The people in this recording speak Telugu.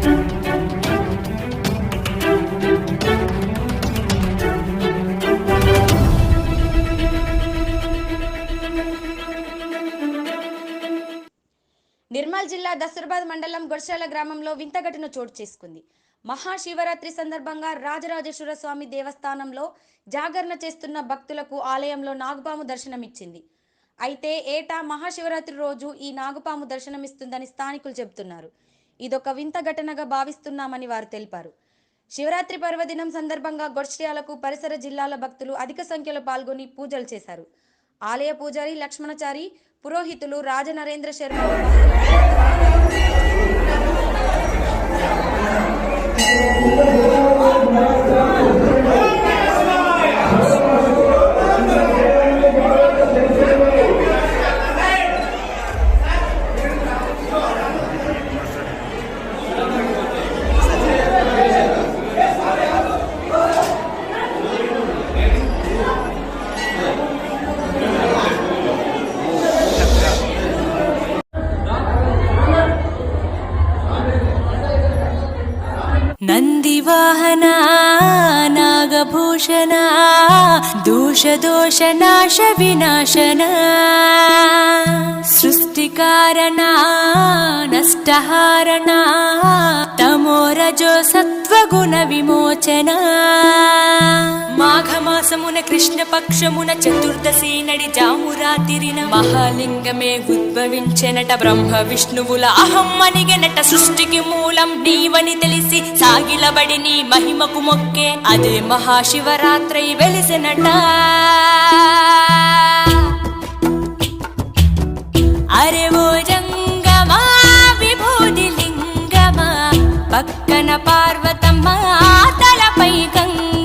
నిర్మల్ జిల్లా దసూర్బాద్ మండలం గొర్శాల గ్రామంలో వింత ఘటన చోటు చేసుకుంది. మహాశివరాత్రి సందర్భంగా రాజరాజేశ్వర స్వామి దేవస్థానంలో జాగరణ చేస్తున్న భక్తులకు ఆలయంలో నాగుపాము దర్శనమిచ్చింది. అయితే ఏటా మహాశివరాత్రి రోజు ఈ నాగుపాము దర్శనమిస్తుందని స్థానికులు చెబుతున్నారు. ఇదొక వింత ఘటనగా భావిస్తున్నామని వారు తెలిపారు. శివరాత్రి పర్వదినం సందర్భంగా గొర్ష్యాలకు పరిసర జిల్లాల భక్తులు అధిక సంఖ్యలో పాల్గొని పూజలు చేశారు. ఆలయ పూజారి లక్ష్మణచారి, పురోహితులు రాజనరేంద్ర శర్మ నందివాహన నాగభూషణ దోష నాశ వినాశన సృష్టికారణ నష్టహారణ తమోరజో సత్వగుణ విమోచన మాఘమాసమున కృష్ణపక్షమున చతుర్దశి నడి జామురాతిరిన మహాలింగమే ఉద్భవించెనట. బ్రహ్మ విష్ణువుల అహం అనిగెనట. సృష్టికి మూలం నీవని తెలిసి సాగిలబడి నీ మహిమకు మొక్కే అదే మహాశివరాత్రి వెలిసెనట. అరే ఓ జంగమా విభూది లింగమా, పక్కన పార్వతమ్మ తలపై గంగ